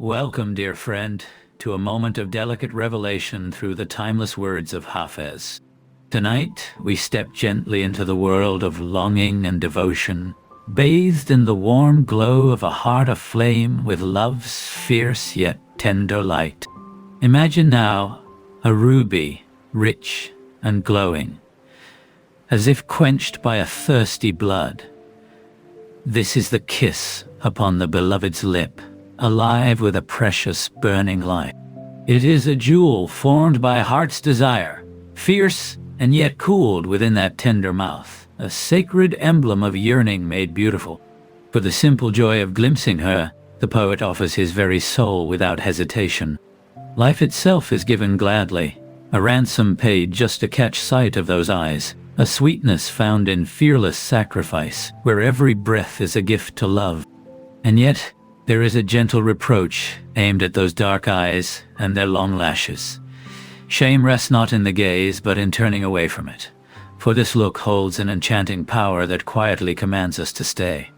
Welcome, dear friend, to a moment of delicate revelation through the timeless words of Hafez. Tonight, we step gently into the world of longing and devotion, bathed in the warm glow of a heart aflame with love's fierce yet tender light. Imagine now a ruby, rich and glowing, as if quenched by a thirsty blood. This is the kiss upon the beloved's lip, alive with a precious burning light. It is a jewel formed by heart's desire, fierce and yet cooled within that tender mouth, a sacred emblem of yearning made beautiful. For the simple joy of glimpsing her, the poet offers his very soul without hesitation. Life itself is given gladly, a ransom paid just to catch sight of those eyes, a sweetness found in fearless sacrifice, where every breath is a gift to love. And yet, there is a gentle reproach aimed at those dark eyes and their long lashes. Shame rests not in the gaze, but in turning away from it. For this look holds an enchanting power that quietly commands us to stay,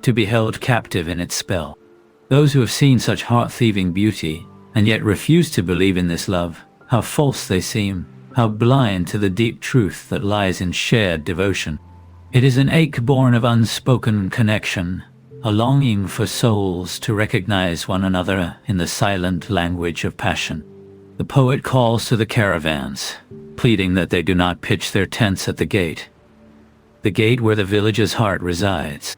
to be held captive in its spell. Those who have seen such heart-thieving beauty, and yet refuse to believe in this love, how false they seem, how blind to the deep truth that lies in shared devotion. It is an ache born of unspoken connection, a longing for souls to recognize one another in the silent language of passion. The poet calls to the caravans, pleading that they do not pitch their tents at the gate where the village's heart resides.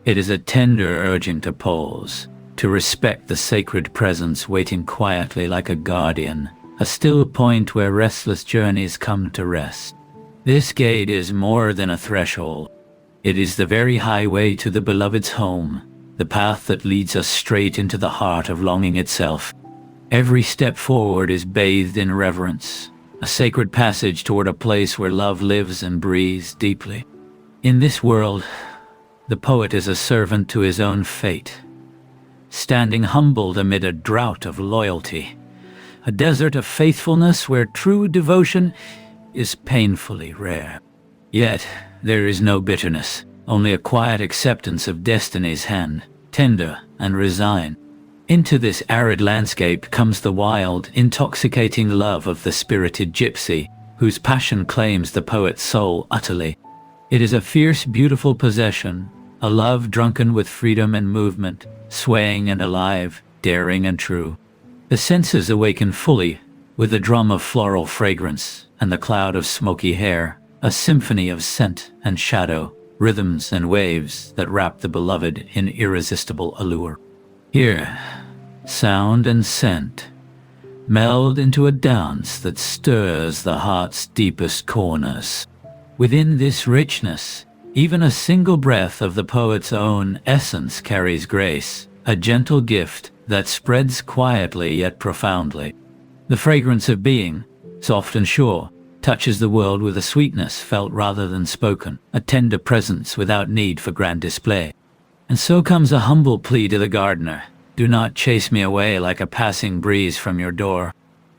It is a tender urging to pause, to respect the sacred presence waiting quietly like a guardian, a still point where restless journeys come to rest. This gate is more than a threshold. It is the very highway to the beloved's home, the path that leads us straight into the heart of longing itself. Every step forward is bathed in reverence, a sacred passage toward a place where love lives and breathes deeply. In this world, the poet is a servant to his own fate, standing humbled amid a drought of loyalty, a desert of faithfulness where true devotion is painfully rare. Yet, there is no bitterness, only a quiet acceptance of destiny's hand, tender and resigned. Into this arid landscape comes the wild, intoxicating love of the spirited gypsy, whose passion claims the poet's soul utterly. It is a fierce, beautiful possession, a love drunken with freedom and movement, swaying and alive, daring and true. The senses awaken fully, with the drum of floral fragrance and the cloud of smoky hair, a symphony of scent and shadow, rhythms and waves that wrap the beloved in irresistible allure. Here, sound and scent meld into a dance that stirs the heart's deepest corners. Within this richness, even a single breath of the poet's own essence carries grace, a gentle gift that spreads quietly yet profoundly. The fragrance of being, soft and sure, touches the world with a sweetness felt rather than spoken, a tender presence without need for grand display. And so comes a humble plea to the gardener: do not chase me away like a passing breeze from your door.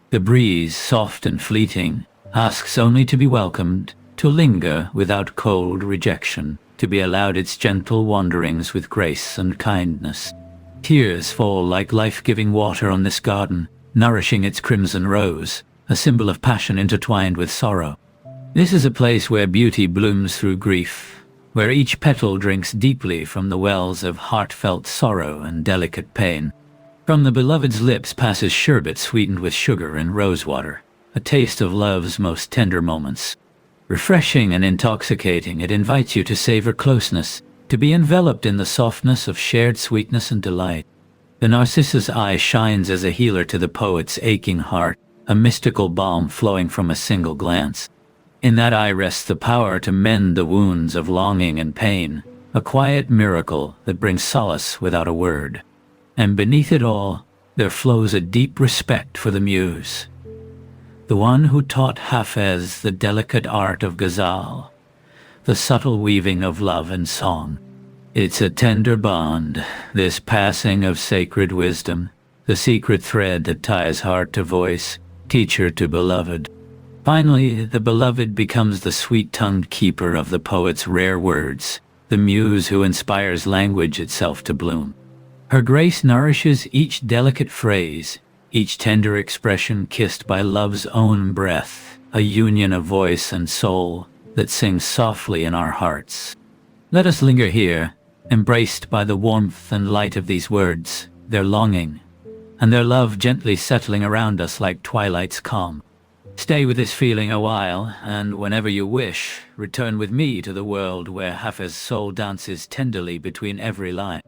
The breeze, soft and fleeting, asks only to be welcomed, to linger without cold rejection, to be allowed its gentle wanderings with grace and kindness. Tears fall like life-giving water on this garden, nourishing its crimson rose, a symbol of passion intertwined with sorrow. This is a place where beauty blooms through grief, where each petal drinks deeply from the wells of heartfelt sorrow and delicate pain. From the beloved's lips passes sherbet sweetened with sugar and rosewater, a taste of love's most tender moments. Refreshing and intoxicating, it invites you to savor closeness, to be enveloped in the softness of shared sweetness and delight. The narcissus eye shines as a healer to the poet's aching heart, a mystical balm flowing from a single glance. In that eye rests the power to mend the wounds of longing and pain, a quiet miracle that brings solace without a word. And beneath it all, there flows a deep respect for the muse, the one who taught Hafez the delicate art of ghazal, the subtle weaving of love and song. It's a tender bond, this passing of sacred wisdom, the secret thread that ties heart to voice, teacher to beloved. Finally, the beloved becomes the sweet-tongued keeper of the poet's rare words, the muse who inspires language itself to bloom. Her grace nourishes each delicate phrase, each tender expression kissed by love's own breath, a union of voice and soul that sings softly in our hearts. Let us linger here, embraced by the warmth and light of these words, their longing, and their love gently settling around us like twilight's calm. Stay with this feeling a while, and whenever you wish, return with me to the world where Hafez's soul dances tenderly between every line.